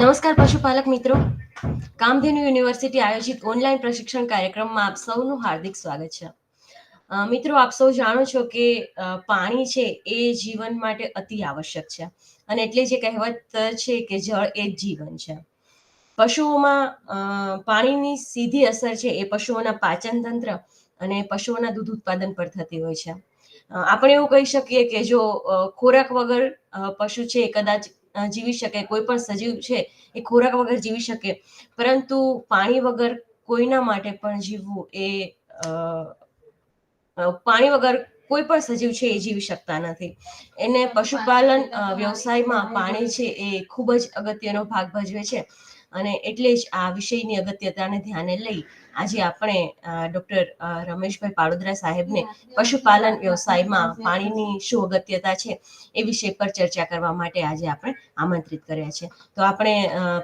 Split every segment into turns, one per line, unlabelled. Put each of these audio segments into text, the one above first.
નમસ્કાર પશુપાલક મિત્રો, કામધેનુ યુનિવર્સિટી આયોજિત ઓનલાઈન પ્રશિક્ષણ કાર્યક્રમમાં આપ સૌનું હાર્દિક સ્વાગત છે। મિત્રો, આપ સૌ જાણો છો કે પાણી છે એ જીવન માટે અતિ આવશ્યક છે અને એટલે જે કહેવત છે કે જળ એ જ જીવન છે। પશુઓમાં પાણીની સીધી અસર છે એ પશુઓના પાચન તંત્ર અને પશુઓના દૂધ ઉત્પાદન પર થતી હોય છે। આપણે એવું કહી શકીએ કે જો ખોરાક વગર પશુ છે કદાચ જીવી શકે, કોઈ પણ સજીવ છે એ ખોરાક વગર જીવી શકે, પરંતુ પાણી વગર કોઈના માટે પણ જીવવું એ પાણી વગર કોઈ પણ સજીવ છે એ જીવી શકતા નથી। એને પશુપાલન વ્યવસાયમાં પાણી છે એ ખૂબ જ અગત્યનો ભાગ ભજવે છે અને એટલે જ આ વિષયની અગત્યતાને ધ્યાને લઈ આજે આપણે ડૉક્ટર રમેશભાઈ પાડોદરા સાહેબને પશુપાલન વ્યવસાયમાં પાણીની શું અગત્યતા છે એ વિષય પર ચર્ચા કરવા માટે આજે આપણે આમંત્રિત કર્યા છે। તો આપણે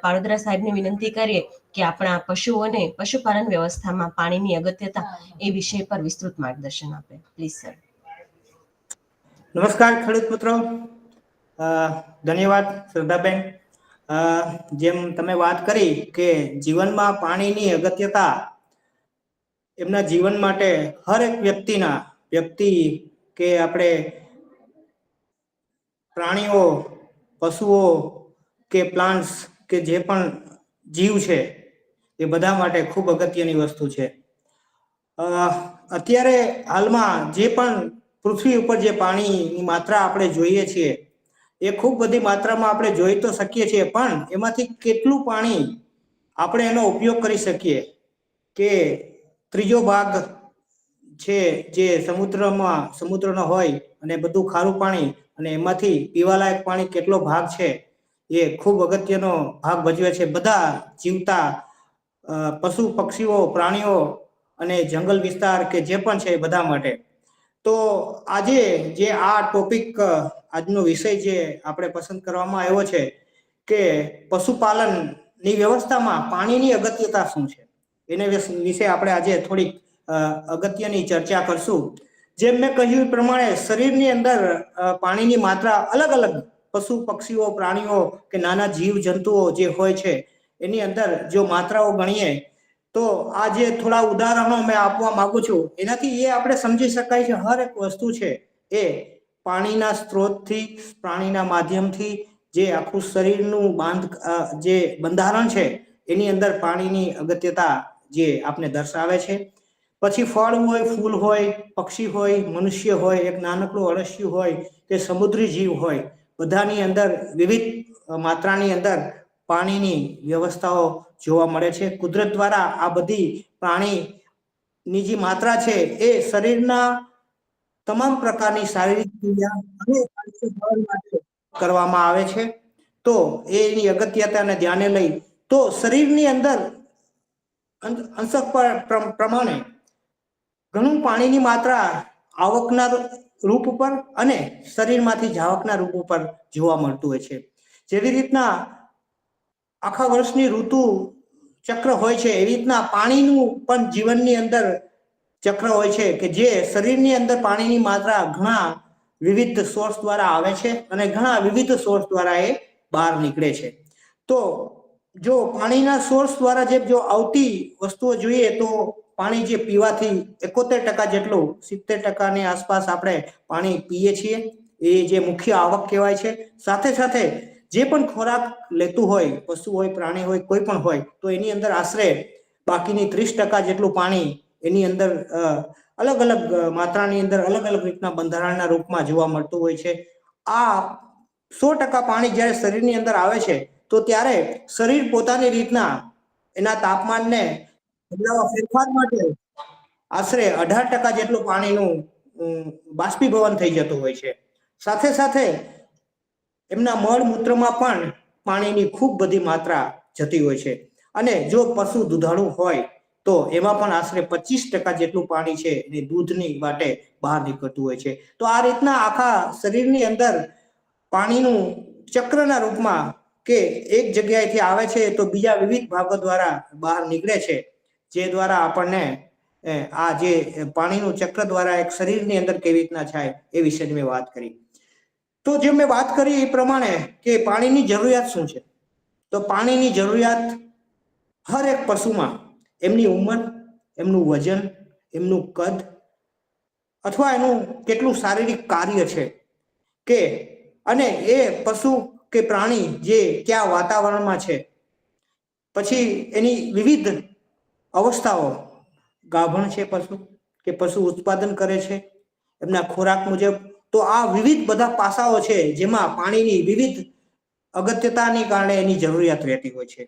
પાડોદરા સાહેબને વિનંતી કરીએ કે આપણા પશુઓને પશુપાલન વ્યવસ્થામાં પાણીની અગત્યતા એ વિષય પર વિસ્તૃત માર્ગદર્શન આપે। Please sir.
નમસ્કાર ખેડૂત મિત્રો, ધન્યવાદ શ્રદ્ધાબેન। જેમ તમે વાત કરી કે જીવનમાં પાણીની અગત્યતા એમના જીવન માટે હર એક વ્યક્તિ કે આપણે પ્રાણીઓ, પશુઓ કે પ્લાન્ટ્સ કે જે પણ જીવ છે એ બધા માટે ખૂબ અગત્યની વસ્તુ છે। અત્યારે હાલમાં જે પણ પૃથ્વી ઉપર જે પાણીની માત્રા આપણે જોઈએ છીએ એ ખૂબ બધી માત્રામાં આપણે જોઈ તો શકીએ છીએ, પણ એમાંથી કેટલું પાણી આપણે એનો ઉપયોગ કરી શકીએ કે ત્રીજો ભાગ છે જે સમુદ્રનો હોય અને બધું ખારું પાણી, અને એમાંથી પીવાલાયક પાણી કેટલો ભાગ છે એ ખૂબ અગત્યનો ભાગ ભજવે છે બધા જીવતા પશુ પક્ષીઓ, પ્રાણીઓ અને જંગલ વિસ્તાર કે જે પણ છે એ બધા માટે। તો આજે જે આ ટોપિક, આજનો વિષય જે આપણે પસંદ કરવામાં આવ્યો છે કે પશુપાલનની વ્યવસ્થામાં પાણીની અગત્યતા શું છે, એને વિશે આપણે આજે થોડીક અગત્યની ચર્ચા કરશું। જેમ મેં કહ્યું એ પ્રમાણે શરીરની અંદર પાણીની માત્રા અલગ અલગ પશુ પક્ષીઓ, પ્રાણીઓ કે નાના જીવ જંતુઓ જે હોય છે એની અંદર જો માત્રાઓ ગણીએ તો આ જે થોડા ઉદાહરણો મેં આપવા માંગુ છું એનાથી એ આપણે સમજી શકાય છે હર એક વસ્તુ છે એ પાણીના સ્ત્રોતથી, પાણીના માધ્યમથી જે આખું શરીરનું જે બંધારણ છે એની અંદર પાણીની અગત્યતા જે આપને દર્શાવે છે। પછી ફળ હોય, ફૂલ હોય, પક્ષી હોય, મનુષ્ય હોય, એક નાનકડું અળસિયું હોય કે સમુદ્રી જીવ હોય, બધાની અંદર વિવિધ માત્રાની અંદર પાણીની વ્યવસ્થાઓ જોવા મળે છે। કુદરત દ્વારા આ બધી પાણીની જે માત્રા છે એ શરીરના તમામ પ્રકારની શારીરિક ક્રિયા અને માટે કરવામાં આવે છે। તો એની અગત્યતાને ધ્યાને લઈ તો શરીરની અંદર અંશક પ્રમાણે ઘણું પાણીની માત્રા આવકના રૂપ ઉપર અને શરીરમાંથી જાવકના રૂપ ઉપર જોવા મળતું હોય છે। જેવી રીતના આખા વર્ષની ઋતુ ચક્ર હોય છે એવી રીતના પાણીનું પણ જીવનની અંદર ચક્ર હોય છે કે જે શરીરની અંદર પાણીની માત્રા ઘણા વિવિધ સોર્સ દ્વારા આવે છે અને ઘણા વિવિધ સોર્સ દ્વારા એ બહાર નીકળે છે। તો જો પાણીના સોર્સ દ્વારા જો આવતી વસ્તુઓ જોઈએ તો પાણી જે પીવાથી 71% જેટલું, 70%ની આસપાસ આપણે પાણી પીએ છીએ, એ જે મુખ્ય આવક કહેવાય છે। સાથે સાથે જે પણ ખોરાક લેતું હોય, પશુ હોય, પ્રાણી હોય, કોઈ પણ હોય, તો એની અંદર આશરે બાકીની 30% જેટલું પાણી એની અંદર અલગ અલગ માત્રાની અંદર અલગ અલગ રીતના બંધારણના રૂપમાં જોવા મળતું હોય છે। આ 100% પાણી જ્યારે શરીરની અંદર આવે છે તો ત્યારે શરીર પોતાની રીતના એના તાપમાનને ફેરફાર માટે આશરે 18% જેટલું પાણીનું બાષ્પીભવન થઈ જતું હોય છે। સાથે સાથે એમના મળ મૂત્રમાં પણ પાણીની ખૂબ બધી માત્રા જતી હોય છે અને જો પશુ દુધાળુ હોય તો એમાં પણ આશરે 25% જેટલું પાણી છે એ દૂધની માટે બહાર નીકળતું હોય છે। તો આ રીતના આખા શરીરની અંદર પાણીનું ચક્રના રૂપમાં કે એક જગ્યાએથી આવે છે તો બીજા વિવિધ ભાગો દ્વારા બહાર નીકળે છે, જે દ્વારા આપણને આ જે પાણીનું ચક્ર દ્વારા એક શરીરની અંદર કેવી રીતના થાય એ વિશેની મેં વાત કરી। તો જે મેં વાત કરી એ પ્રમાણે કે પાણીની જરૂરિયાત શું છે, તો પાણીની જરૂરિયાત હર એક પશુમાં એમની ઉંમર, એમનું વજન, એમનું કદ અથવા એનું કેટલું શારીરિક કાર્ય છે કે અને એ પશુ કે પ્રાણી જે કયા વાતાવરણમાં છે, પછી એની વિવિધ અવસ્થાઓ, ગાભણ છે પશુ કે પશુ ઉત્પાદન કરે છે એમના ખોરાક મુજબ, તો આ વિવિધ બધા પાસાઓ છે જેમાં પાણીની વિવિધ અગત્યતાને કારણે એની જરૂરિયાત રહેતી હોય છે.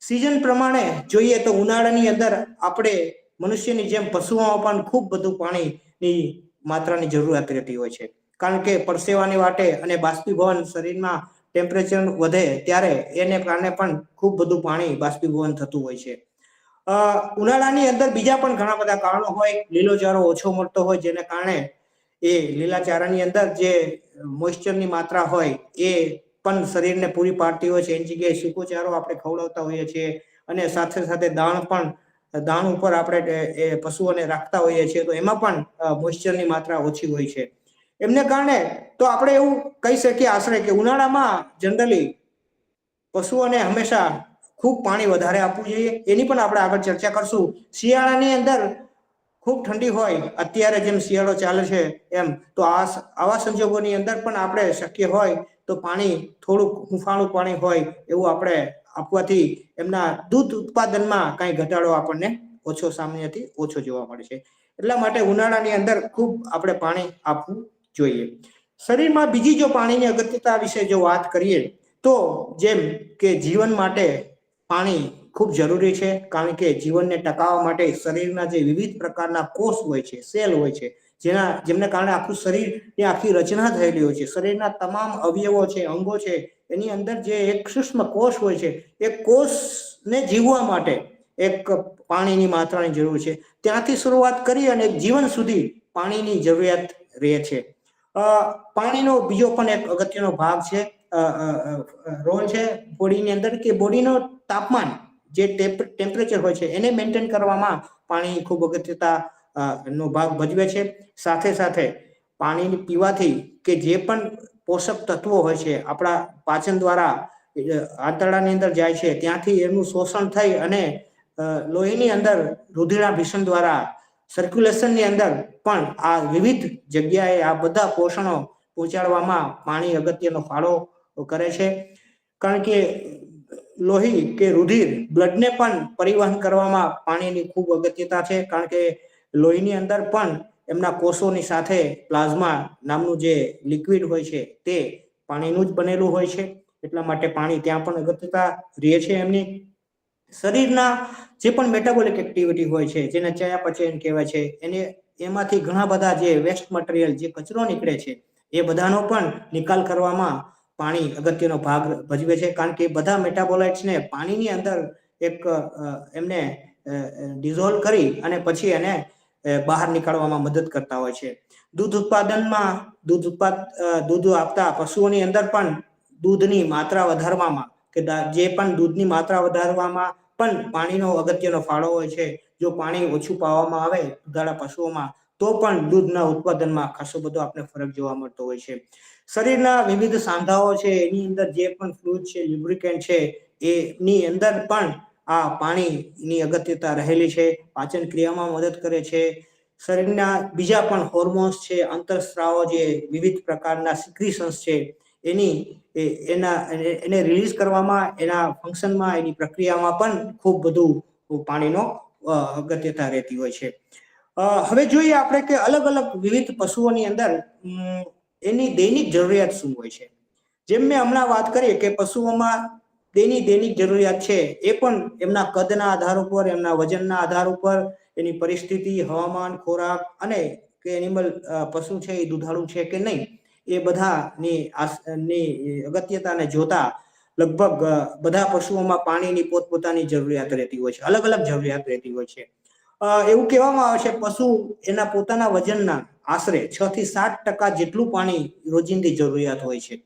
સિઝન પ્રમાણે જોઈએ તો ઉનાળાની અંદર આપણે મનુષ્યની જેમ પશુઓમાં પણ ખૂબ બધું પાણીની માત્રાની જરૂરિયાત રહેતી હોય છે, કારણ કે પરસેવાની વાટે અને બાષ્પીભવન શરીરમાં ટેમ્પરેચર વધે ત્યારે એને કારણે પણ ખૂબ બધું પાણી બાષ્પીભવન થતું હોય છે. ઉનાળાની અંદર બીજા પણ ઘણા બધા કારણો હોય, લીલોચારો ઓછો મળતો હોય જેને કારણે એ લીલાચારાની અંદર જે મોઇસ્ચરની માત્રા હોય એ પણ શરીરને પૂરી પાડતી હોય છે. એની જગ્યાએ સૂકોચારો આપણે ખવડાવતા હોઈએ છીએ અને સાથે સાથે દાણ ઉપર આપણે એ પશુઓને રાખતા હોઈએ છીએ તો એમાં પણ મોઇસ્ચરની માત્રા ઓછી હોય છે. એમને કારણે તો આપણે એવું કહી શકીએ આશરે કે ઉનાળામાં જનરલી પશુઓને હંમેશા ખૂબ પાણી વધારે આપવું જોઈએ. એની પણ આપણે આગળ ચર્ચા કરશું. શિયાળાની અંદર ખૂબ ઠંડી હોય, અત્યારે જેમ શિયાળો ચાલે છે એમ, તો આવા સંજોગોની અંદર પણ આપણે શક્ય હોય તો પાણી થોડુંક હુંફાળું પાણી હોય એવું આપણે આપવાથી એમના દૂધ ઉત્પાદનમાં કાંઈ ઘટાડો આપણને સામાન્યથી ઓછો જોવા મળે છે. એટલા માટે ઉનાળાની અંદર ખૂબ આપણે પાણી આપવું જોઈએ. શરીરમાં બીજી જો પાણીની અગત્યતા વિશે જો વાત કરીએ તો જેમ કે જીવન માટે પાણી ખૂબ જરૂરી છે, કારણ કે જીવનને ટકાવવા માટે શરીરના જે વિવિધ પ્રકારના કોષ હોય છે, સેલ હોય છે, જેમને કારણે આખું શરીરની આખી રચના થયેલી હોય છે. શરીરના તમામ અવયવો છે, અંગો છે, એની અંદર જે એક સૂક્ષ્મ કોષ હોય છે, એ કોષને જીવવા માટે એક પાણીની માત્રાની જરૂર છે. ત્યાંથી શરૂઆત કરી અને જીવન સુધી પાણીની જરૂરિયાત રહે છે. પાણીનો બીજો પણ એક અગત્યનો ભાગ છે, રોલ છે બોડીની અંદર, કે બોડીનો તાપમાન જે ટેમ્પરેચર હોય છે એને મેન્ટેન કરવામાં પાણી ખૂબ અગત્યતા નો ભાગ ભજવે છે. સાથે સાથે પાણી પીવાથી કે જે પણ પોષક તત્વો હોય છે આપણા પાચન દ્વારા આંતરડાની અંદર જાય છે, ત્યાંથી એનું શોષણ થઈ અને લોહીની અંદર રુધિરાભિસરણ દ્વારા સર્ક્યુલેશનની અંદર પણ આ વિવિધ જગ્યાએ આ બધા પોષણો પહોંચાડવામાં પાણી અગત્યનો ફાળો કરે છે. કારણ કે લોહી કે રુધિર, બ્લડને પણ પરિવહન કરવામાં પાણીની ખૂબ અગત્યતા છે, કારણ કે લોહીની અંદર પણ એમના કોષોની સાથે પ્લાઝમા નામનું જે લિક્વિડ હોય છે તે પાણીનું જ બનેલું હોય છે. એટલા માટે પાણી ત્યાં પણ અગત્યતા રહે છે એમની. શરીરના જે પણ મેટાબોલિક એક્ટિવિટી હોય છે, જેને ચયાપચય કહેવાય છે, એમાંથી ઘણા બધા જે વેસ્ટ મટીરિયલ, જે કચરો નીકળે છે, એ બધાનો પણ નિકાલ કરવામાં પાણી અગત્યનો ભાગ ભજવે છે, કારણ કે બધા મેટાબોલાઇટ્સને પાણીની અંદર એમને ડિઝોલ્વ કરી અને પછી એને બહાર નીકાળવામાં મદદ કરતા હોય છે. દૂધ આપતા પશુઓની અંદર પણ દૂધની માત્રા વધારવામાં કે જે પણ દૂધની માત્રા વધારવામાં પણ પાણીનો અગત્યનો ફાળો હોય છે. જો પાણી ઓછું પાવામાં આવે દુધાળા પશુઓમાં તો પણ દૂધના ઉત્પાદનમાં ખાસો બધો આપણે ફરક જોવા મળતો હોય છે. શરીરના વિવિધ સાંધાઓ છે એની અંદર જે પણ ફ્લુઇડ છે, લ્યુબ્રિકેન્ટ છે, એની અંદર પણ આ પાણીની અગત્યતા રહેલી છે. પાચન ક્રિયામાં મદદ કરે છે. શરીરના બીજા પણ હોર્મોન્સ છે, અંતરસ્ત્રાવો, જે વિવિધ પ્રકારના સિક્રિશન્સ છે, એને રિલીઝ કરવામાં, એના ફંક્શનમાં, એની પ્રક્રિયામાં પણ ખૂબ બધું પાણીનો અગત્યતા રહેતી હોય છે. હવે જોઈએ આપણે કે અલગ અલગ વિવિધ પશુઓની અંદર એની દૈનિક જરૂરિયાત શું હોય છે. જેમ મેં હમણાં વાત કરી કે પશુઓમાં દૈનિક જરૂરિયાત છે એ પણ એમના કદના આધાર ઉપર, એમના વજનના આધાર ઉપર, એની પરિસ્થિતિ, હવામાન, ખોરાક અને કે એનિમલ પશુ છે એ દુધાળુ છે કે નહીં, એ બધાની અગત્યતાને જોતા લગભગ બધા પશુઓમાં પાણીની પોતપોતાની જરૂરિયાત રહેતી હોય છે, અલગ અલગ જરૂરિયાત રહેતી હોય છે. એવું કહેવામાં આવે છે પશુ એના પોતાના વજનના આશરે 6 થી 7% જેટલું પાણી રોજિંદી જરૂરિયાત હોય છે.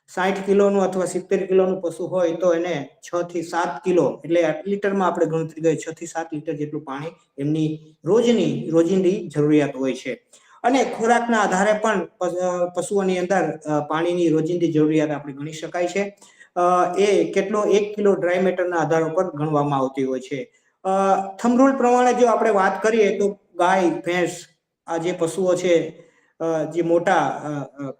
60 કિલોનું અથવા 70 કિલોનું પશુ હોય તો એને 6 થી 7 કિલો, એટલે લીટરમાં આપણે ગણતરી કરીએ 6 થી 7 લીટર જેટલું પાણી એમની રોજિંદી જરૂરિયાત હોય છે. અને ખોરાકના આધારે પણ પશુઓની અંદર પાણીની રોજિંદી જરૂરિયાત આપણે ગણી શકાય છે. એ કેટલો 1 કિલો ડ્રાય મેટરના આધાર ઉપર ગણવામાં આવતી હોય છે. થંબ રૂલ પ્રમાણે જો આપણે વાત કરીએ તો ગાય ભેંસ આ જે પશુઓ છે, જે મોટા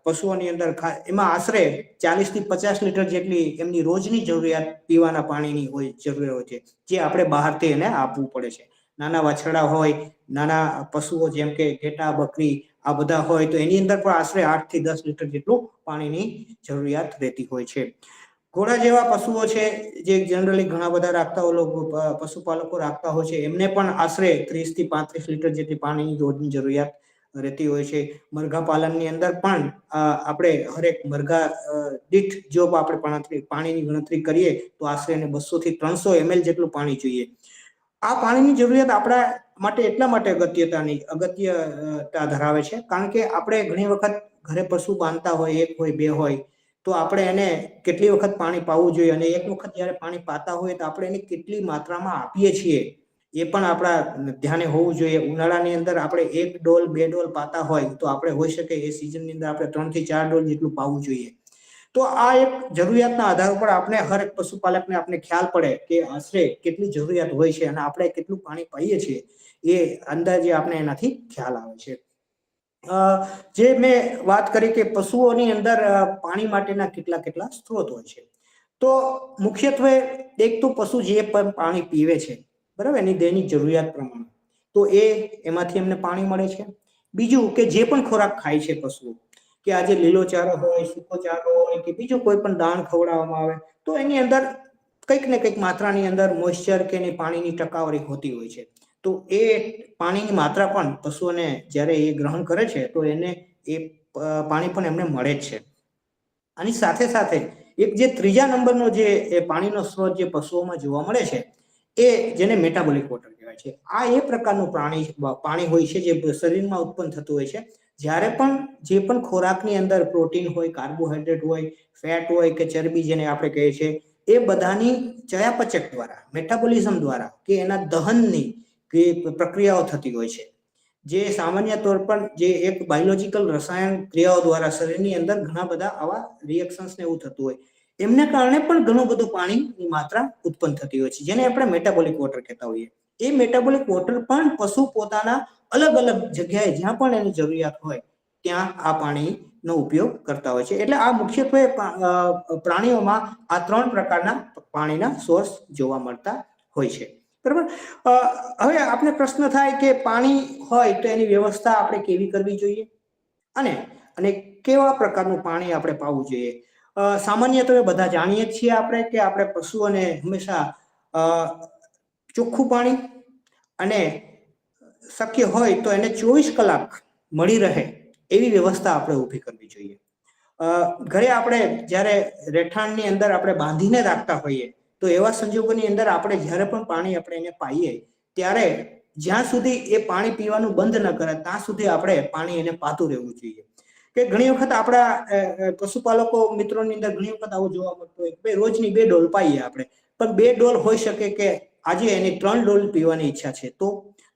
પશુઓની અંદર એમાં આશરે 40 થી 50 લીટર જેટલી એમની રોજની જરૂરિયાત પીવાના પાણીની જરૂરિયાત હોય છે, જે આપણે બહારથી એને આપવું પડે છે. નાના વાછરડા હોય, નાના પશુઓ જેમ કે ઘેટા, બકરી આ બધા હોય તો એની અંદર પણ આશરે 8 થી 10 લીટર જેટલું પાણીની જરૂરિયાત રહેતી હોય છે. ઘોડા જેવા પશુઓ છે જે જનરલી ઘણા બધા પશુપાલકો રાખતા હોય છે, એમને પણ આશરે 30 થી 35 લીટર જેટલી પાણીની રોજની જરૂરિયાત રહેતી હોય છે. મરઘા પાલનની અંદર પણ આપણે હરેક મરઘા દીઠ જો આપણે પાણીની ગણતરી કરીએ તો આશરે 200 થી 300 ml જેટલું પાણી જોઈએ. આ પાણીની જરૂરિયાત આપણા માટે એટલા માટે અગત્યતા ધરાવે છે કારણ કે આપણે ઘણી વખત ઘરે પશુ બાંધતા હોય, 1 હોય 2 હોય તો આપણે એને કેટલી વખત પાણી પાવું જોઈએ અને એક વખત જ્યારે પાણી પાતા હોય તો આપણે એને કેટલી માત્રામાં આપીએ છીએ એ પણ આપણા ધ્યાને હોવું જોઈએ. ઉનાળાની અંદર આપણે 1 ડોલ 2 ડોલ પાતા હોય તો આપણે હોઈ શકે એ સિઝનની અંદર આપણે 3 થી 4 ડોલ જેટલું પાવું જોઈએ. તો આ એક જરૂરિયાતના આધાર ઉપર આપણે હર એક પશુપાલકને આપણે ખ્યાલ પડે કે આશરે કેટલી જરૂરિયાત હોય છે અને આપણે કેટલું પાણી પાઈએ છીએ એ અંદાજે આપણે એનાથી ખ્યાલ આવે છે. જે મેં વાત કરી કે પશુઓની અંદર પાણી માટેના કેટલા સ્ત્રોત હોય છે, તો મુખ્યત્વે એક તો પશુ જે પણ પાણી પીવે છે, બરાબર, એની દૈનિક જરૂરિયાત પ્રમાણે તો એમાંથી એમને પાણી મળે છે. બીજું કે જે પણ ખોરાક ખાય છે પશુઓ, કે આજે લીલો ચારો હોય, સૂકો ચારો હોય કે બીજું કોઈ પણ દાણ ખવડાવવામાં આવે તો એની અંદર કંઈક ને કંઈક માત્રાની અંદર મોઇશ્ચર કે પાણીની ટકાવારી હોતી હોય છે. તો એ પાણીની માત્રા પણ પશુઓને જ્યારે એ ગ્રહણ કરે છે તો એને એ પાણી પણ એમને મળે જ છે. આની સાથે સાથે એક જે ત્રીજા નંબરનો જે પાણીનો સ્ત્રોત જે પશુઓમાં જોવા મળે છે એ જેને મેટાબોલિક વોટર કહેવાય છે. આ એ પ્રકારનું પાણી હોય છે જે શરીરમાં ઉત્પન્ન થતું હોય છે જ્યારે પણ જે પણ ખોરાકની અંદર પ્રોટીન હોય, કાર્બોહાઈડ્રેટ હોય, ફેટ હોય કે ચરબી જેને આપણે કહીએ છીએ, એ બધાની ચયાપચય દ્વારા, મેટાબોલિઝમ દ્વારા કે એના દહનની પ્રક્રિયાઓ થતી હોય છે, જે સામાન્ય તौर પર જે એક બાયોલોજીકલ રસાયણ ક્રિયાઓ દ્વારા શરીરની અંદર ઘણા બધા આવા રિએક્શન્સ ને એવું થતું હોય, એમને કારણે પણ ઘણું બધું પાણીની માત્રા ઉત્પન્ન થતી હોય છે, જેને આપણે મેટાબોલિક વોટર કહેતા હોઈએ. એ મેટાબોલિક વોટર પણ પશુ પોતાના અલગ અલગ જગ્યાએ જ્યાં પણ એની જરૂરિયાત હોય ત્યાં આ પાણીનો ઉપયોગ કરતા હોય છે. એટલે આ મુખ્યત્વે પ્રાણીઓમાં આ 3 પ્રકારના પાણીના સોર્સ જોવા મળતા હોય છે. બરાબર. હવે આપણે પ્રશ્ન થાય કે પાણી હોય તો એની વ્યવસ્થા આપણે કેવી કરવી જોઈએ અને કેવા પ્રકારનું પાણી આપણે પાવું જોઈએ. સામાન્યતઃ બધા જાણીએ છીએ આપણે કે આપણે પશુઓને હંમેશા ચોખ્ખું પાણી અને શક્ય હોય તો એને 24 કલાક મળી રહે એવી વ્યવસ્થા આપણે ઊભી કરવી જોઈએ. ઘરે આપણે જ્યારે રહેઠાણની અંદર આપણે બાંધીને રાખતા હોઈએ તો એવા સંજોગોની અંદર આપણે જ્યારે પણ પાણી આપણે એને પાઈએ ત્યારે જ્યાં સુધી એ પાણી પીવાનું બંધ ન કરે ત્યાં સુધી આપણે પાણી એને પાતું રહેવું જોઈએ. કે ઘણી વખત આપણા પશુપાલકો મિત્રોની અંદર ઘણી વખત આવું જોવા મળતું હોય કે રોજની 2 ડોલ પાઈએ આપણે, પણ 2 ડોલ હોઈ શકે કે આજે એની 3 ડોલ પીવાની ઈચ્છા છે.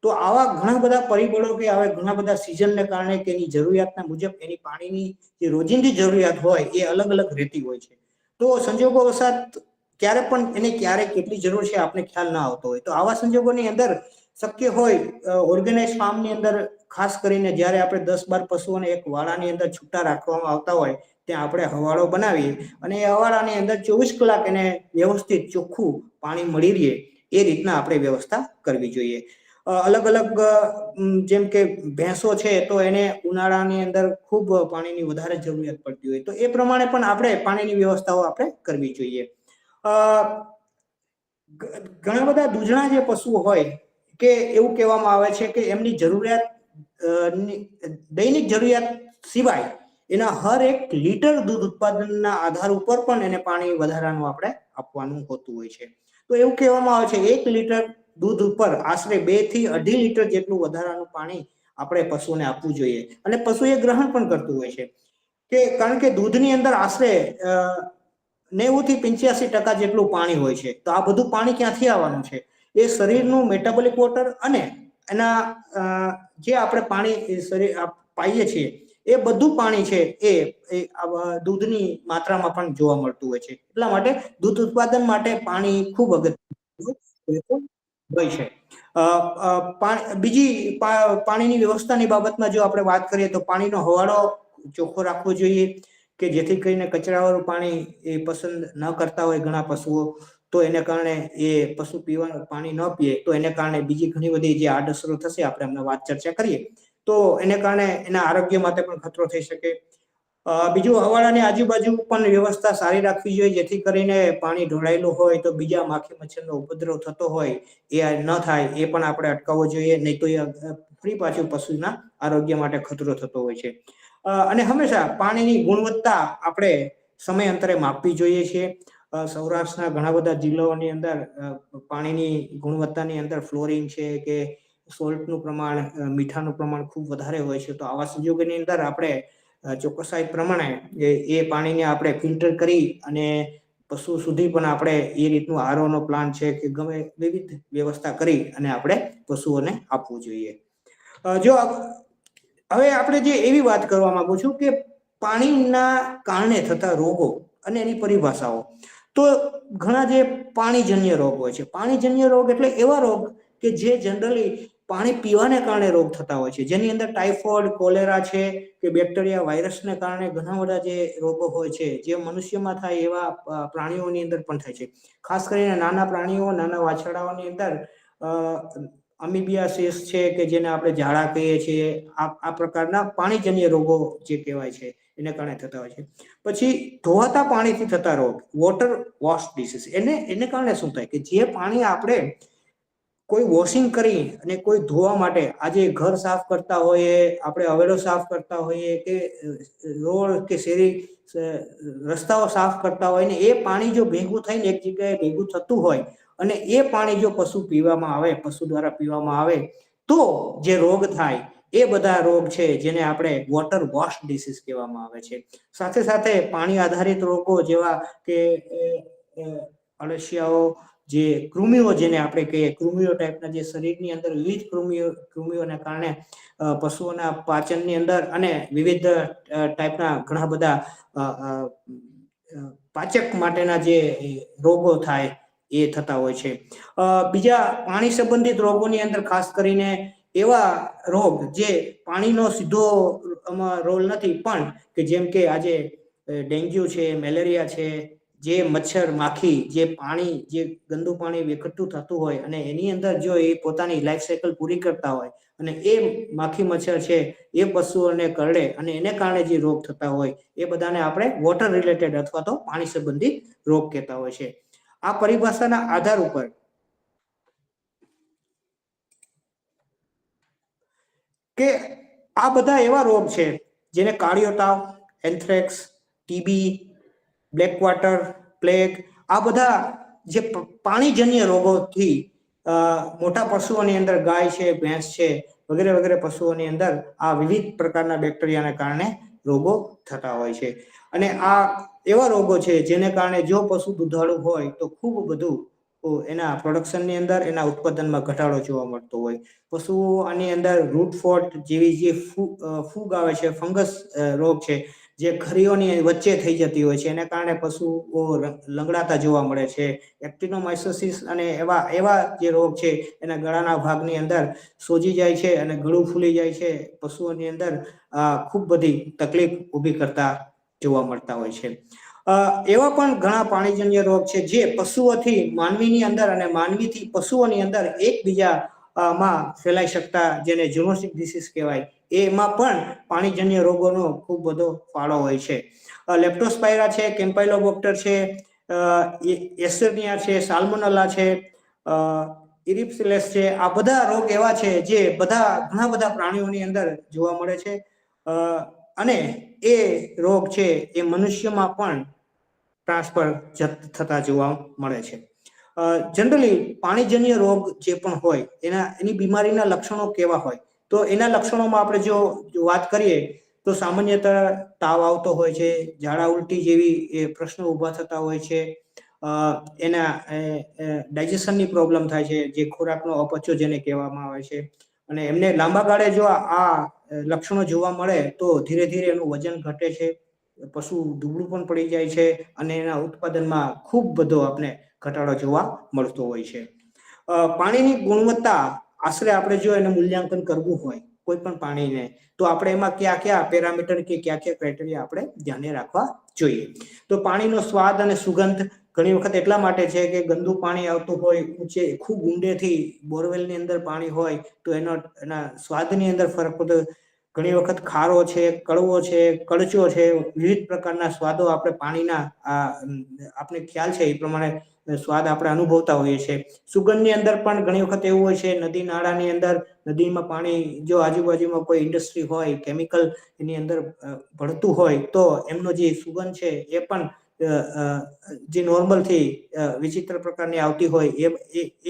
તો આવા ઘણા બધા પરિબળો કે આવા ઘણા બધા સિઝનને કારણે કે એની જરૂરિયાતના મુજબ એની પાણીની જે રોજિંદી જરૂરિયાત હોય એ અલગ અલગ રહેતી હોય છે. તો સંજોગોવશાત ક્યારે કેટલી જરૂર છે આપણે ખ્યાલ ના આવતો હોય તો આવા સંજોગોની અંદર શક્ય હોય ઓર્ગેનાઇઝ ફાર્મની અંદર ખાસ કરીને જ્યારે આપણે 10-12 પશુઓને એક વાડાની અંદર છૂટા રાખવામાં આવતા હોય ત્યાં આપણે હવાડો બનાવીએ અને એ હવાડાની અંદર 24 કલાક એને વ્યવસ્થિત ચોખ્ખું પાણી મળી રહે એ રીતના આપણે વ્યવસ્થા કરવી જોઈએ. અલગ અલગ જેમ કે ભેંસો છે તો એને ઉનાળાની અંદર ખૂબ પાણીની વધારે જરૂરિયાત પડતી હોય તો એ પ્રમાણે પણ આપણે પાણીની વ્યવસ્થાઓ આપણે કરવી જોઈએ. ઘણા બધા દૂધણા જે પશુઓ હોય કે એવું કહેવામાં આવે છે કે એમની દૈનિક જરૂરિયાત સિવાય એના હર 1 લીટર દૂધ ઉત્પાદનના આધાર ઉપર પણ એને પાણી વધારાનું આપણે આપવાનું હોતું હોય છે. તો એવું કહેવામાં આવે છે 1 લીટર દૂધ ઉપર આશરે 2 થી 2.5 લીટર જેટલું વધારાનું પાણી આપણે પશુને આપવું જોઈએ અને પશુ એ ગ્રહણ પણ કરતું હોય છે કે કારણ કે દૂધની અંદર આશરે 90 થી 85% જેટલું પાણી હોય છે. તો આ બધું પાણી ક્યાંથી આવવાનું છે? એ શરીરનું મેટાબોલિક વોટર અને એના જે આપણે પાણી શરીર પાઈએ છીએ એ બધું પાણી છે એ દૂધની માત્રામાં પણ જોવા મળતું હોય છે. એટલા માટે દૂધ ઉત્પાદન માટે પાણી ખૂબ અગત્યનું હોય છે. બીજી પાણીની વ્યવસ્થાની બાબતમાં જો આપણે વાત કરીએ તો પાણીનો હવાલો ચોખ્ખો રાખવો જોઈએ કે જેથી કરીને કચરાવાળું પાણી એ પસંદ ન કરતા હોય ઘણા પશુઓ, તો એને કારણે એ પશુ પીવાનું પાણી ન પીએ તો એને કારણે બીજી ઘણી બધી જે આડઅસરો થશે, આપણે હમણાં વાત ચર્ચા કરીએ તો એને કારણે એના આરોગ્ય માટે પણ ખતરો થઈ શકે. બીજું, હવાડાની આજુબાજુ પણ વ્યવસ્થા સારી રાખવી જોઈએ જેથી કરીને પાણી ઢોળાયેલું હોય તો બીજા માખી મચ્છરનો ઉપદ્રવ થતો હોય એ ન થાય, એ પણ આપણે અટકાવવો જોઈએ, નહીં તો એ ફરી પાછું પશુના આરોગ્ય માટે ખતરો થતો હોય છે. અને હંમેશા પાણીની ગુણવત્તા આપણે સમયાંતરે માપવી જોઈએ છે. સૌરાષ્ટ્રના ઘણા બધા જિલ્લાઓની અંદર પાણીની ગુણવત્તાની અંદર ફ્લોરિન છે કે સોલ્ટનું પ્રમાણ, મીઠાનું પ્રમાણ ખૂબ વધારે હોય છે. તો આવા સંજોગોની અંદર આપણે ચોકસાઈ પ્રમાણે એ પાણીને આપણે ફિલ્ટર કરી અને પશુ સુધી પણ આપણે એ રીતનું આરઓનો પ્લાન છે કે ગમે વિવિધ વ્યવસ્થા કરી અને આપણે પશુઓને આપવું જોઈએ. જો હવે આપણે જે એવી વાત કરવા માંગુ છું કે પાણીના કારણે થતા રોગો અને એની પરિભાષાઓ, તો ઘણા જે પાણીજન્ય રોગ હોય છે. પાણીજન્ય રોગ એટલે એવા રોગ કે જે જનરલી પાણી પીવાને કારણે રોગ થતા હોય છે, જેની અંદર ટાઇફોઇડ, કોલેરા છે કે બેક્ટેરિયા, વાયરસને કારણે ઘણા બધા જે રોગો હોય છે જે મનુષ્યમાં થાય એવા પ્રાણીઓની અંદર પણ થાય છે. ખાસ કરીને નાના પ્રાણીઓ, નાના વાછરડાઓની અંદર અમીબિયાસિસ છે કે જેને આપણે ઝાડા કહીએ છીએ, આ પ્રકારના પાણીજન્ય રોગો જે કહેવાય છે એને કારણે થતા હોય છે. પછી ધોવાતા પાણીથી થતા રોગ, વોટર વોશ ડિસીઝ, એને કારણે શું થાય કે જે પાણી આપણે કોઈ વોશિંગ કરી અને કોઈ ધોવા માટે, આજે ઘર સાફ કરતા હોઈએ, આપણે હવેલો સાફ કરતા હોઈએ કે રોડ કે શેરી રસ્તાઓ સાફ કરતા હોય ને એ પાણી જો ભેગું થઈને એક જગ્યાએ ભેગું થતું હોય અને એ પાણી જો પશુ પીવામાં આવે, પશુ દ્વારા પીવામાં આવે તો જે રોગ થાય એ બધા રોગ છે જેને આપણે વોટર વોશ ડિસીઝ કહેવામાં આવે છે. સાથે સાથે પાણી આધારિત રોગો જેવા કે અળસિયાઓ, જે કૃમિઓ જેને આપણે કહીએ, કૃમિઓ ટાઈપના જે શરીરની અંદર વિવિધ કૃમિઓને કારણે પશુઓના પાચનની અંદર અને વિવિધ ટાઈપના ઘણા બધા પાચક માટેના જે રોગો થાય એ થતા હોય છે. બીજા પાણી સંબંધિત રોગોની અંદર ખાસ કરીને એવા રોગ જે પાણીનો સીધો રોલ નથી, પણ કે જેમ કે આજે ડેન્ગ્યુ છે, મેલેરિયા છે, જે મચ્છર માખી જે પાણી, જે ગંદુ પાણી એકઠું થતું હોય અને એની અંદર જો એ પોતાની લાઈફ સાયકલ પૂરી કરતા હોય અને એ માખી મચ્છર છે એ પશુઓને કરડે અને એને કારણે જે રોગ થતા હોય એ બધાને આપણે વોટર રિલેટેડ અથવા તો પાણી સંબંધિત રોગ કહેતા હોય છે. આ પરિભાષાના આધાર ઉપર કે આ બધા એવા રોગ છે જેને કાળિયો તાવ, anthrax, TB, black quarter, plague, આ બધા જે પાણીજન્ય રોગોથી મોટા પશુઓની અંદર, ગાય છે, ભેંસ છે વગેરે વગેરે પશુઓની અંદર આ વિવિધ પ્રકારના બેક્ટેરિયાને કારણે રોગો થતા હોય છે. અને આ એવા રોગો છે જેને કારણે જો પશુ દુધાળુ હોય તો ખૂબ બધું એના પ્રોડક્શનની અંદર, એના ઉત્પાદનમાં ઘટાડો જોવા મળતો હોય. પશુઓ આની અંદર રૂટ ફોટ જેવી જે ફૂગ આવે છે, ફંગસ રોગ છે જે ઘરીઓની વચ્ચે થઈ જતી હોય છે, એને કારણે પશુઓ લંગડાતા જોવા મળે છે. એક્ટિનોમાઇકોસિસ અને એવા જે રોગ છે એના ગળાના ભાગની અંદર સોજી જાય છે અને ગળું ફૂલી જાય છે, પશુઓની અંદર ખૂબ બધી તકલીફ ઊભી કરતા જોવા મળતા હોય છે. એવા પણ ઘણા પાણીજન્ય રોગ છે જે પશુઓથી માનવીની અંદર અને માનવીથી પશુઓની અંદર એકબીજા માં ફેલાઈ શકતા, જેને ઝૂનોટિક ડિસીઝ કહેવાય, એમાં પણ પાણીજન્ય રોગોનો ખૂબ બધો ફાળો હોય છે. લેપ્ટોસ્પાયરા છે, કેમ્પાઇલોબોક્ટર છે, એસ્ટર્નિયા છે, સાલ્મોનેલા છે, ઇરિપ્સિલેસ છે, આ બધા રોગ એવા છે જે ઘણા બધા પ્રાણીઓની અંદર જોવા મળે છે. અને એ રોગ છે એ મનુષ્યમાં પણ ટ્રાન્સફર થતા જોવા મળે છે. જનરલી પાણીજન્ય રોગ જે પણ હોય એની બીમારીના લક્ષણો કેવા હોય, તો એના લક્ષણોમાં આપણે જો વાત કરીએ તો સામાન્યતઃ તાવ આવતો હોય છે, ઝાડા ઉલટી જેવી પ્રશ્નો ઊભા થતા હોય છે, એના ડાયજેશનની પ્રોબ્લેમ થાય છે, જે ખોરાકનો અપચો જેને કહેવામાં આવે છે. અને એમને લાંબા ગાળે જો આ લક્ષણો જોવા મળે તો ધીરે ધીરે એનું વજન ઘટે છે, પશુ દુબળું પણ પડી જાય છે અને એના ઉત્પાદનમાં ખૂબ બધો આપણે ઘટાડો જોવા મળતો હોય છે. પાણીની ગુણવત્તા આશરે આપણે જો એનું મૂલ્યાંકન કરવું હોય કોઈ પણ પાણીને, તો આપણે એમાં કયા કયા પેરામીટર કે કયા કયા ક્રાઇટેરિયા આપણે ધ્યાને રાખવા જોઈએ. તો પાણીનો સ્વાદ અને સુગંધ ઘણી વખત એટલા માટે છે કે ગંદુ પાણી આવતું હોય ઊંચે ખૂબ ઊંડેથી બોરવેલની અંદર પાણી હોય તો એના સ્વાદની અંદર ફરક પડતો. ઘણી વખત ખારો છે, કડવો છે, કડચો છે, વિવિધ પ્રકારના સ્વાદો આપણે પાણીના આપણે ખ્યાલ છે એ પ્રમાણે સ્વાદ આપણે અનુભવતા હોઈએ છીએ. સુગંધની અંદર પણ ઘણી વખત એવું હોય છે, નદી નાળાની અંદર નદીમાં પાણી જો આજુબાજુમાં કોઈ ઇન્ડસ્ટ્રી હોય, કેમિકલ એની અંદર ભળતું હોય તો એમનો જે સુગંધ છે એ પણ જે નોર્મલથી વિચિત્ર પ્રકારની આવતી હોય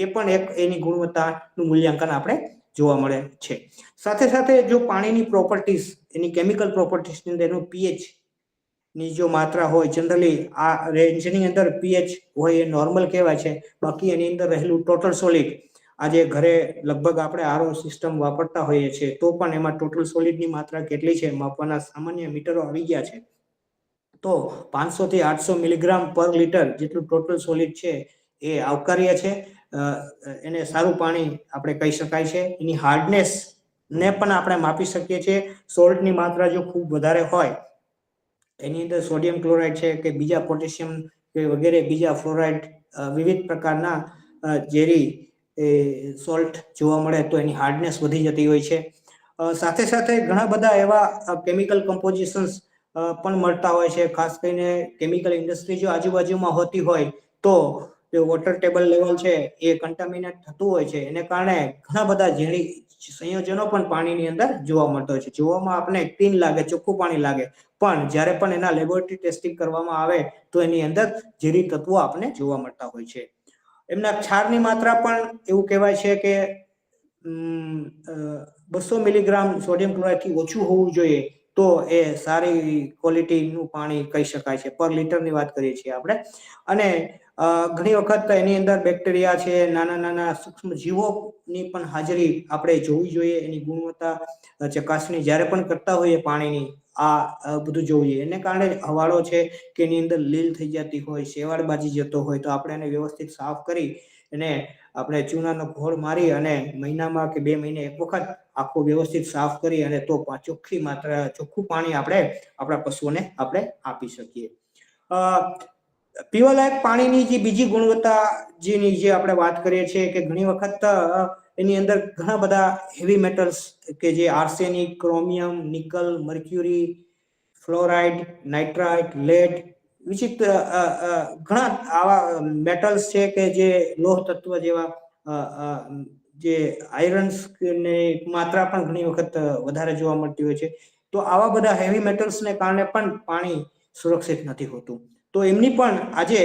એ પણ એક એની ગુણવત્તાનું મૂલ્યાંકન આપણે જોવા મળે છે. સાથે સાથે જો પાણીની પ્રોપર્ટીઝ, એની કેમિકલ પ્રોપર્ટીઝની અંદર એનું પીએચ ની જો માત્રા હોય, જનરલી આ રેન્જની અંદર પીએચ હોય એ નોર્મલ કહેવાય છે. બાકી એની અંદર રહેલું ટોટલ સોલિડ, આજે ઘરે લગભગ આપણે આરઓ સિસ્ટમ વાપરતા હોઈએ છીએ તો પણ એમાં ટોટલ સોલિડની માત્રા કેટલી છે માપવાના સામાન્ય મીટરો આવી ગયા છે. તો 500 થી 800 મિલીગ્રામ પર લીટર જેટલું ટોટલ સોલિડ છે એ આવકાર્ય છે. એને સારું પાણી આપણે કહી શકાય છે. એની હાર્ડનેસ ને પણ આપણે માપી શકીએ છીએ. સોલ્ટની માત્રા જો ખૂબ વધારે હોય, એની અંદર સોડિયમ ક્લોરાઇડ છે કે બીજા પોટેશિયમ કે વગેરે બીજા ફ્લોરાઇડ વિવિધ પ્રકારના ઝેરી સોલ્ટ જોવા મળે તો એની હાર્ડનેસ વધી જતી હોય છે. સાથે સાથે ઘણા બધા એવા કેમિકલ કમ્પોઝિશન્સ પણ મળતા હોય છે. ખાસ કરીને કેમિકલ ઇન્ડસ્ટ્રી જો આજુબાજુમાં હોતી હોય તો જે વોટર ટેબલ લેવલ છે એ કન્ટામિનેટ થતું હોય છે. એને કારણે ઘણા બધા ઝેરી સંયોજનો પણ પાણીની અંદર જોવા મળતો હોય છે. જોવામાં આપણે ક્લીન લાગે, ચોખ્ખું પાણી લાગે, પણ જ્યારે પણ એના લેબોરેટરી ટેસ્ટિંગ કરવામાં આવે તો એની અંદર ઝેરી તત્વો આપણને જોવા મળતા હોય છે. એમના ક્ષારની માત્રા પણ એવું કહેવાય છે કે 200 મિલીગ્રામ સોડિયમ ક્લોરાઇડથી ઓછું હોવું જોઈએ તો એ સારી ક્વોલિટીનું પાણી કહી શકાય છે. પર લીટરની વાત કરીએ છીએ આપણે. અને ઘણી વખત એની અંદર બેક્ટેરિયા છે, નાના નાના સૂક્ષ્મ જીવોની પણ હાજરી આપણે જોવી જોઈએ. એની ગુણવત્તા ચકાસણી જ્યારે પણ કરતા હોઈએ પાણીની, આ બધું જોવું જોઈએ. એને કારણે હવાળો છે કે એની અંદર લીલ થઈ જતી હોય, શેવાળ બાજી જતો હોય તો આપણે એને વ્યવસ્થિત સાફ કરી એને આપણે ચૂનાનો ઘોળ મારી અને મહિનામાં કે 2 મહિને એક વખત આખું વ્યવસ્થિત સાફ કરી અને તો ચોખ્ખી માત્રા ચોખ્ખું પાણી આપણે આપણા પશુઓને આપણે આપી શકીએ. પીવાલાયક પાણીની જે બીજી ગુણવત્તા જેની જે આપણે વાત કરીએ છીએ કે ઘણી વખત એની અંદર ઘણા બધા હેવી મેટલ્સ કે જે arsenic, chromium, nickel, mercury, fluoride, nitrite, lead, વિચિત્ર ઘણા આવા મેટલ્સ છે કે જે લોહ તત્વ જેવા જે આયરન્સ ની માત્રા પણ ઘણી વખત વધારે જોવા મળતી હોય છે. તો આવા બધા હેવી મેટલ્સને કારણે પણ પાણી સુરક્ષિત નથી હોતું. તો એમની પણ આજે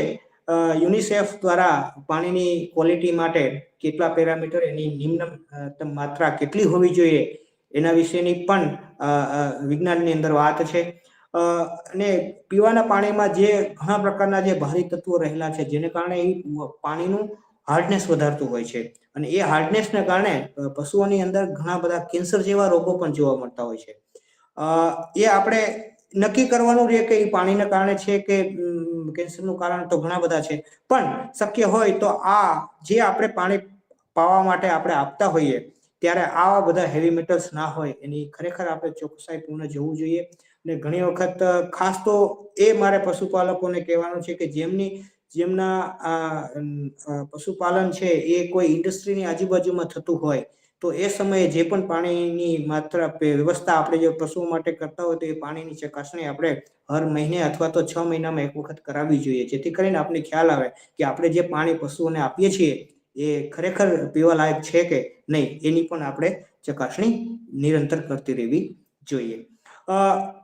યુનિસેફ દ્વારા પાણીની ક્વોલિટી માટે કેટલા પેરામીટર, એની નિમ્ન માત્રા કેટલી હોવી જોઈએ એના વિશેની પણ વિજ્ઞાનની અંદર વાત છે. અને પીવાના પાણીમાં જે ઘણા પ્રકારના જે ભારી તત્વો રહેલા છે જેને કારણે એ પાણીનું હાર્ડનેસ વધારતું હોય છે. અને એ હાર્ડનેસને કારણે પશુઓની અંદર ઘણા બધા કેન્સર જેવા રોગો પણ જોવા મળતા હોય છે. એ આપણે નક્કી કરવાનું રહે કે એ પાણીના કારણે છે કે કેન્સરનું કારણ તો ઘણા બધા છે, પણ શક્ય હોય તો આ જે આપણે પાણી પાવા માટે આપણે આપતા હોઈએ ત્યારે આવા બધા હેવી મેટલ્સ ના હોય એની ખરેખર આપણે ચોકસાઈપૂર્ણ જોવું જોઈએ. ને ઘણી વખત ખાસ તો એ મારે પશુપાલકોને કહેવાનું છે કે જેમના પશુપાલન છે એ કોઈ ઇન્ડસ્ટ્રીની આજુબાજુમાં થતું હોય તો એ સમયે જે પણ પાણીની માત્રા વ્યવસ્થા આપણે જે પશુઓ માટે કરતા હોય તો એ પાણીની ચકાસણી આપણે હર મહિને અથવા તો 6 મહિનામાં એક વખત કરાવવી જોઈએ. જેથી કરીને આપણે ખ્યાલ આવે કે આપણે જે પાણી પશુઓને આપીએ છીએ એ ખરેખર પીવા લાયક છે કે નહીં, એની પણ આપણે ચકાસણી નિરંતર કરતી રહેવી જોઈએ.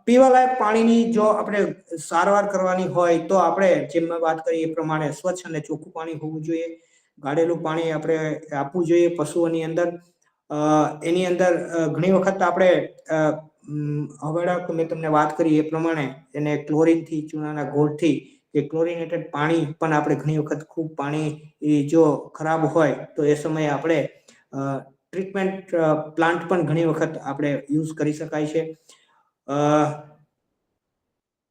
પીવાલાયક પાણીની જો આપણે સારવાર કરવાની હોય તો આપણે જેમ મેં વાત કરી એ પ્રમાણે સ્વચ્છ અને ચોખ્ખું પાણી હોવું જોઈએ. ગાળેલું પાણી આપણે આપવું જોઈએ પશુઓની અંદર. એની અંદર ઘણી વખત આપણે હવેડા મેં તમને વાત કરી એ પ્રમાણે એને ક્લોરીનથી, ચૂનાના ઘોળથી કે ક્લોરિનેટેડ પાણી પણ આપણે ઘણી વખત ખૂબ પાણી જો ખરાબ હોય તો એ સમયે આપણે ટ્રીટમેન્ટ પ્લાન્ટ પણ ઘણી વખત આપણે યુઝ કરી શકાય છે.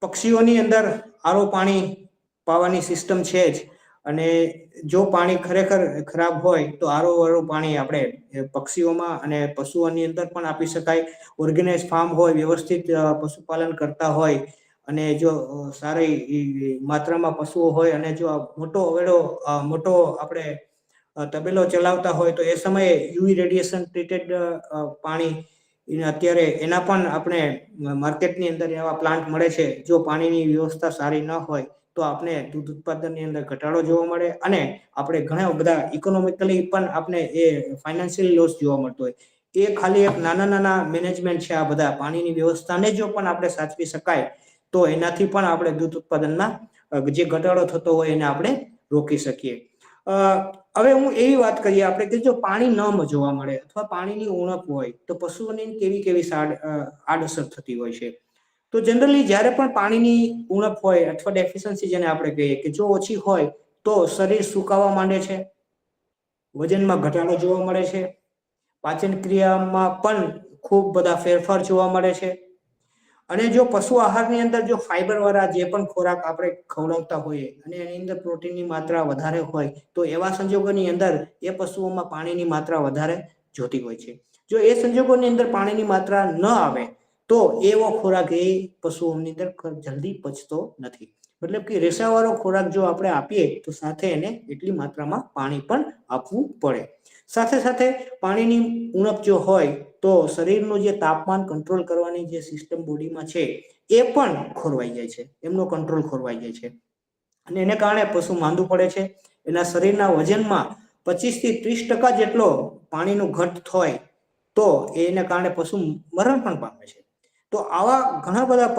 પક્ષીઓની અંદર આરો પાણી પાવાની સિસ્ટમ છે જ, અને જો પાણી ખરેખર ખરાબ હોય તો આરો પાણી આપણે પક્ષીઓમાં અને પશુઓની અંદર પણ આપી શકાય. ઓર્ગેનાઇઝ ફાર્મ હોય, વ્યવસ્થિત પશુપાલન કરતા હોય, અને જો સારી માત્રામાં પશુઓ હોય, અને જો મોટો આપણે તબેલો ચલાવતા હોય તો એ સમયે યુવી રેડિયેશન ટ્રીટેડ પાણી અત્યારે એના પણ આપણે માર્કેટની અંદર એવા પ્લાન્ટ મળે છે. જો પાણીની વ્યવસ્થા સારી ન હોય તો આપણે દૂધ ઉત્પાદનની અંદર ઘટાડો જોવા મળે, અને આપણે ઘણા બધા ઇકોનોમિકલી પણ આપણે એ ફાઇનાન્શિયલ લોસ જોવા મળતો હોય. એ ખાલી એક નાના મેનેજમેન્ટ છે. આ બધા પાણીની વ્યવસ્થાને જો પણ આપણે સાચવી શકાય તો એનાથી પણ આપણે દૂધ ઉત્પાદનમાં જે ઘટાડો થતો હોય એને આપણે રોકી શકીએ. હવે હું એવી વાત કરીએ આપણે કે જો પાણી ન જોવા મળે અથવા પાણીની ઉણપ હોય તો પશુઓને કેવી આડઅસર થતી હોય છે. તો જનરલી જ્યારે પણ પાણીની ઉણપ હોય અથવા ડેફિશિયન્સી જેને આપણે કહીએ કે જો ઓછી હોય તો શરીર સુકાવા માંડે છે, વજનમાં ઘટાડો જોવા મળે છે, પાચન ક્રિયામાં પણ ખૂબ બધા ફેરફાર જોવા મળે છે. અને જો પશુ આહારની અંદર જો ફાઈબર વાળા જે પણ ખોરાક આપણે ખવડાવતા હોઈએ અને એની અંદર પ્રોટીનની માત્રા વધારે હોય તો એવા સંજોગોની અંદર એ પશુઓમાં પાણીની માત્રા વધારે જોતી હોય છે. જો એ સંજોગોની અંદર પાણીની માત્રા ન આવે તો એવો ખોરાક એ પશુઓની અંદર જલ્દી પચતો નથી. મતલબ કે રેસાવાળો ખોરાક જો આપણે આપીએ તો સાથે એને એટલી માત્રામાં પાણી પણ આપવું પડે. સાથે પાણીની ઉણપ જો હોય તો શરીરનું જે તાપમાન કંટ્રોલ કરવાની જે સિસ્ટમ બોડીમાં છે એ પણ ખોરવાઈ જાય છે, એમનો કંટ્રોલ ખોરવાઈ જાય છે, અને એને કારણે પશુ માંદું પડે છે. એના શરીરના વજનમાં 25 થી 30% જેટલો પાણીનો ઘટ થાય તો એને કારણે પશુ મરણ પણ પામે છે. તો આવા ઘણા બધા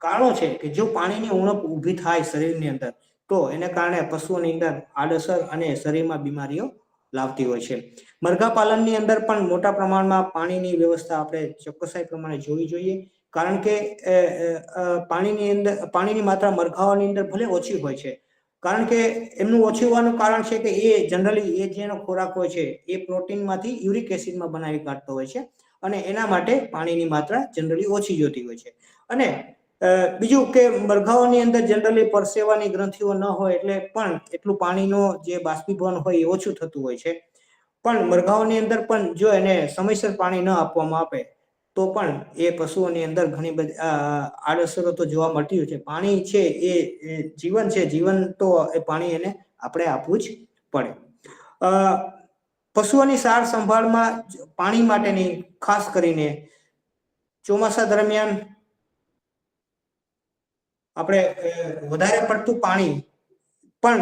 કારણો છે કે જો પાણીની ઉણપ ઊભી થાય શરીરની અંદર તો એને કારણે પશુઓની અંદર આડઅસર અને શરીરમાં બીમારીઓ લાવતી હોય છે. મરઘા પાલનની અંદર પણ મોટા પ્રમાણમાં પાણીની વ્યવસ્થા આપણે ચોક્કસાઈ પ્રમાણે જોવી જોઈએ, કારણ કે પાણીની માત્રા મરઘાઓની અંદર ભલે ઓછી હોય છે, કારણ કે એમનું ઓછું હોવાનું કારણ છે કે એ જનરલી એ જેનો ખોરાક હોય છે એ પ્રોટીનમાંથી યુરિક એસિડમાં બનાવી કાઢતો હોય છે, અને એના માટે પાણીની માત્રા જનરલી ઓછી જોતી હોય છે. અને બીજું કે મરઘાઓની અંદર જનરલી પરસેવાની ગ્રંથિઓ ન હોય એટલે પણ એટલું પાણીનો જે બાષ્પીભવન હોય એ ઓછું થતું હોય છે. પણ મરઘાઓની અંદર પણ જો એને સમયસર પાણી ન આપવામાં આવે તો પણ એ પશુઓની અંદર ઘણી બધી આડઅસરો તો જોવા મળતી હોય છે. પાણી છે એ જીવન છે, જીવન તો એ પાણી એને આપણે આપવું જ પડે. પશુઓની સાર સંભાળમાં પાણી માટેની ખાસ કરીને ચોમાસા દરમિયાન આપણે વધારે પડતું પાણી પણ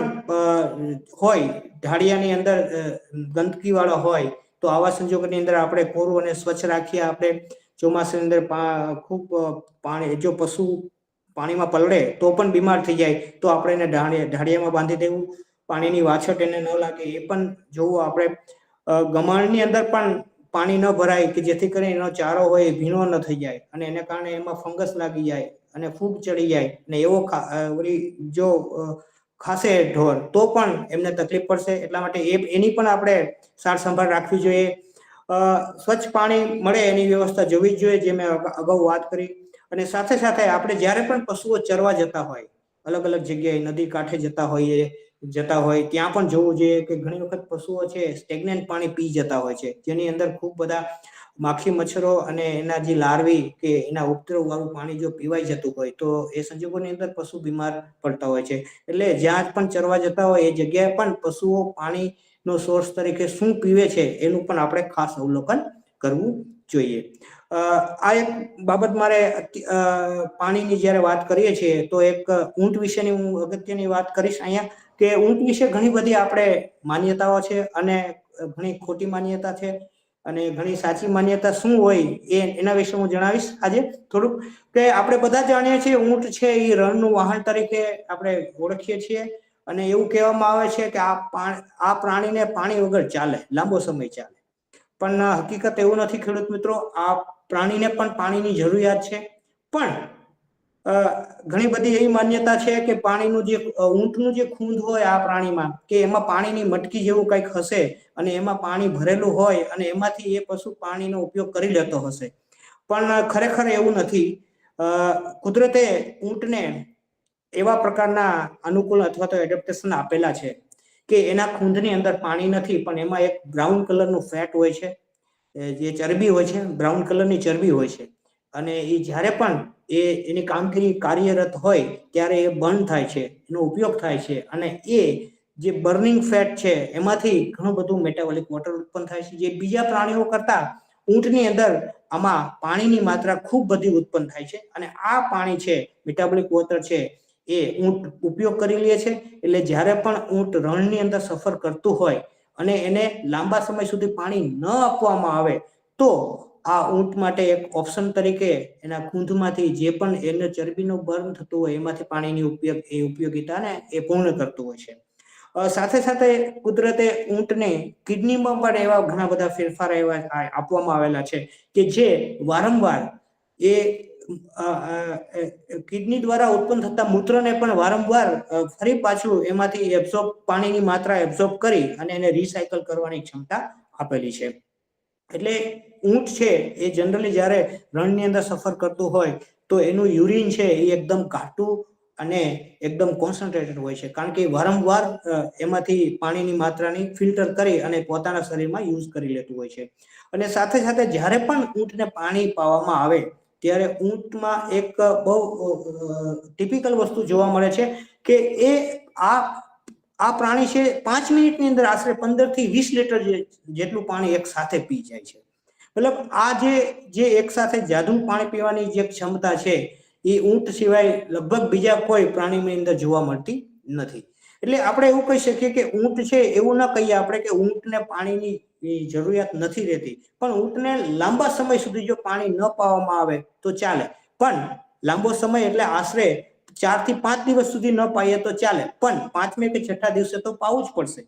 હોય, ઢાળિયાની અંદર ગંદકી વાળો હોય તો આવા સંજોગોની અંદર આપણે કોરું અને સ્વચ્છ રાખીએ. આપણે ચોમાસાની અંદર ખૂબ પાણી જો પશુ પાણીમાં પલળે તો પણ બીમાર થઈ જાય તો આપણે એને ઢાળિયામાં બાંધી દેવું, પાણીની વાછટ એને ન લાગે એ પણ જોવું. આપણે ગમાણની અંદર પણ પાણી ન ભરાય કે જેથી કરીને એનો ચારો હોય એ ભીનો ન થઈ જાય અને એને કારણે એમાં ફંગસ લાગી જાય અને ફૂગ ચડી જાય, અને એવો જો ખાસે ઢોર તો પણ એમને તકલીફ પડશે. એટલા માટે એની પણ આપણે સાર સંભાળ રાખવી જોઈએ. સ્વચ્છ પાણી મળે એની વ્યવસ્થા જોવી જ જોઈએ, જે મેં અગાઉ વાત કરી. અને સાથે આપણે જ્યારે પણ પશુઓ ચરવા જતા હોય, અલગ અલગ જગ્યાએ નદી કાંઠે જતા હોય ત્યાં પણ જોવું જોઈએ કે ઘણી વખત પશુઓ છે સ્ટેગ્નન્ટ પાણી પી જતા હોય છે, જેની અંદર ખૂબ બધા માખી મચ્છરો અને એના જે લાર્વી કે એના ઉપદ્રવ વાળું પાણી જો પીવાઈ જતું હોય તો એ સંજોગોની અંદર પશુ બીમાર પડતા હોય છે. એટલે જ્યાં પણ ચરવા જતા હોય એ જગ્યાએ પણ પશુઓ પાણીનો સોર્સ તરીકે શું પીવે છે એનું પણ આપણે ખાસ અવલોકન કરવું જોઈએ. આ એક બાબત મારે પાણીની જ્યારે વાત કરીએ છીએ તો એક ઊંટ વિશેની હું અગત્યની વાત કરીશ અહીંયા, કે ઊંટ વિશે ઘણી બધી આપણે માન્યતાઓ છે, અને ઘણી ખોટી માન્યતા છે, અને ઘણી સાચી માન્યતા શું હોય એના વિશે હું જણાવીશ આજે થોડુંક. કે આપણે બધા જાણીએ છીએ ઊંટ છે એ રણનું વાહન તરીકે આપણે ઓળખીએ છીએ, અને એવું કહેવામાં આવે છે કે આ પ્રાણીને પાણી વગર ચાલે, લાંબો સમય ચાલે. પણ હકીકત એવું નથી ખેડૂત મિત્રો. આ પ્રાણીને પણ પાણીની જરૂરિયાત છે, પણ ઘણી બધી એવી માન્યતા છે કે પાણીનું જે ઊંટનું જે ખૂંદ હોય આ પ્રાણીમાં કે એમાં પાણીની મટકી જેવું કંઈક હશે અને એમાં પાણી ભરેલું હોય અને એમાંથી એ પશુ પાણીનો ઉપયોગ કરી લેતો હશે, પણ ખરેખર એવું નથી. કુદરતે ઊંટને એવા પ્રકારના અનુકૂળ અથવા તો એડેપ્ટેશન આપેલા છે કે એના ખૂંદની અંદર પાણી નથી, પણ એમાં એક બ્રાઉન કલરનું ફેટ હોય છે, જે ચરબી હોય છે, બ્રાઉન કલરની ચરબી હોય છે, અને એ જ્યારે પણ એની કામગીરી કાર્યરત હોય ત્યારે એ બર્ન થાય છે, એનો ઉપયોગ થાય છે, અને એ જે બર્નિંગ ફેટ છે એમાંથી ઘણું બધું મેટાબોલિક વોટર ઉત્પન્ન થાય છે, જે બીજા પ્રાણીઓ કરતા ઊંટની અંદર આમાં પાણીની માત્રા ખૂબ બધી ઉત્પન્ન થાય છે, અને આ પાણી છે મેટાબોલિક વોટર છે એ ઊંટ ઉપયોગ કરી લે છે. એટલે જ્યારે પણ ઊંટ રણની અંદર સફર કરતું હોય અને એને લાંબા સમય સુધી પાણી ન આપવામાં આવે તો આ ઊંટ માટે એક ઓપ્શન તરીકે એના ખૂંદમાંથી જે પણ એને ચરબીનું બર્ન થતું હોય એમાંથી પાણીની ઉપયોગિતાને એ પૂર્ણ કરતું હોય છે. સાથે સાથે કુદરતે ઊંટને કિડનીમાં પણ એવા ઘણા બધા ફેરફાર એવા આપવામાં આવેલા છે કે જે વારંવાર એ કિડની દ્વારા ઉત્પન્ન થતા મૂત્રને પણ વારંવાર ફરી પાછું એમાંથી પાણીની માત્રા એબ્ઝોર્બ કરી અને એને રિસાયકલ કરવાની ક્ષમતા આપેલી છે. એટલે ઊંટ છે એ જનરલી જ્યારે રણની અંદર સફર કરતું હોય તો એનું યુરિન છે એ એકદમ ઘાટું અને એકદમ કોન્સન્ટ્રેટેડ હોય છે, કારણ કે વારંવાર એમાંથી પાણીની માત્રાની ફિલ્ટર કરી અને પોતાના શરીરમાં યુઝ કરી લેતું હોય છે. અને સાથે સાથે જ્યારે પણ ઊંટને પાણી પાવામાં આવે ત્યારે ઊંટમાં એક બહુ ટિપિકલ વસ્તુ જોવા મળે છે કે આ પ્રાણી છે 5 મિનિટની અંદર આશરે 15 થી 20 લીટર જેટલું પાણી એક સાથે પી જાય છે. મતલબ આ જે એક સાથે જાદુ પાણી પીવાની જે ક્ષમતા છે એ ઊંટ સિવાય લગભગ બીજા કોઈ પ્રાણીની અંદર જોવા મળતી નથી. એટલે આપણે એવું કહી શકીએ કે ઊંટ છે એવું ન કહીએ આપણે કે ઊંટને પાણીની જરૂરિયાત નથી રહેતી, પણ ઊંટને લાંબા સમય સુધી જો પાણી ન પાવામાં આવે તો ચાલે, પણ લાંબો સમય એટલે આશરે 4 થી 5 દિવસ સુધી ન પાઈએ તો ચાલે, પણ 5મે કે 6ઠા દિવસે તો પાવું જ પડશે.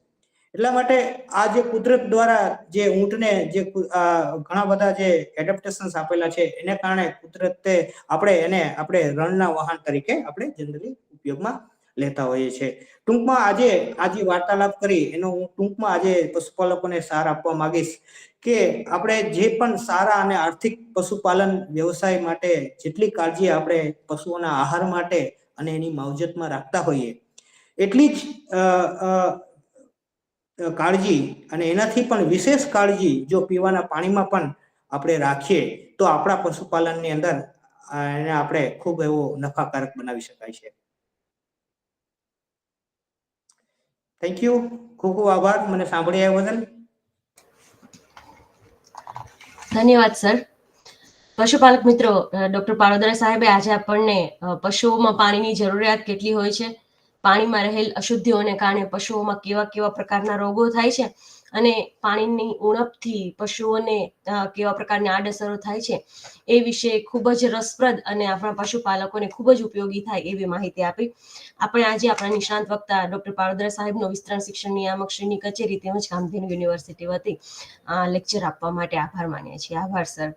એટલા માટે આ જે કુદરત દ્વારા જે ઊંટને જે ઘણા બધા જે એડેપ્ટેશન્સ આપેલા છે એને કારણે કુદરતે આપણે રણના વાહન તરીકે આપણે જનરલી ઉપયોગમાં લેતા હોઈએ છીએ. ટૂંકમાં આજે આ જે વાર્તાલાપ કરી એનો હું ટૂંકમાં આજે પશુપાલકોને સાર આપવા માંગીશ કે આપણે જે પણ સારા અને આર્થિક પશુપાલન વ્યવસાય માટે જેટલી કાળજી આપણે પશુઓના આહાર માટે અને એની માવજતમાં રાખતા હોઈએ એટલી જ કાળજી અને એનાથી પણ વિશેષ કાળજી જો પીવાના પાણીમાં પણ આપણે રાખીએ તો આપણા પશુપાલનની અંદર એને આપણે ખૂબ એવો નફાકારક બનાવી શકાય છે. થેન્ક યુ, ખૂબ ખૂબ આભાર મને સાંભળી આવ્યા બદલ.
ધન્યવાદ સર. પશુપાલક મિત્રો, ડોક્ટર પાડોદરા સાહેબે આજે આપણને પશુઓમાં પાણીની જરૂરિયાત કેટલી હોય છે, પાણીમાં રહેલ અશુદ્ધિઓને કારણે પશુઓમાં કેવા કેવા પ્રકારના રોગો થાય છે અને પાણીની ઉણપથી પશુઓને કેવા પ્રકારની આડઅસરો થાય છે એ વિશે ખૂબ જ રસપ્રદ અને આપણા પશુપાલકોને ખૂબ જ ઉપયોગી થાય એવી માહિતી આપી. આપણે આજે આપણા નિષ્ણાંત વક્તા ડોક્ટર પાડોદરા સાહેબનો વિસ્તરણ શિક્ષણ નિયામક શ્રીની કચેરી તેમજ કામધેનુ યુનિવર્સિટી વતી લેક્ચર આપવા માટે આભાર માનીએ છીએ. આભાર સર.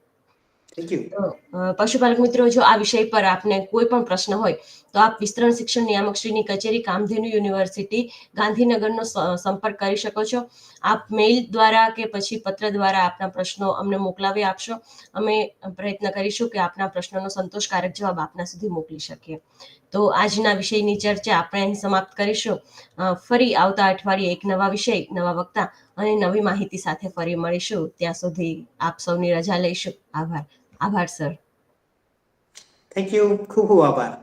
પશુપાલક મિત્રો, જો આ વિષય પર આપને કોઈ પણ પ્રશ્ન હોય તો આપ વિસ્તરણ શિક્ષણ નિયામક શ્રીની કચેરી કામધેનુ યુનિવર્સિટી ગાંધીનગરનો સંપર્ક કરી શકો છો. આપ મેઇલ દ્વારા કે પછી પત્ર દ્વારા આપના પ્રશ્નો અમને મોકલાવી આપશો. અમે પ્રયત્ન કરીશું કે આપના પ્રશ્નોનો સંતોષકારક જવાબ આપના સુધી મોકલી શકીએ. તો આજના વિષયની ચર્ચા આપણે અહીં સમાપ્ત કરીશું. ફરી આવતા અઠવાડિયે એક નવા વિષય, નવા વક્તા અને નવી માહિતી સાથે ફરી મળીશું. ત્યાં સુધી આપ સૌની રજા લઈશું. આભાર સર.
થેન્ક યુ, ખૂબ ખૂબ આભાર.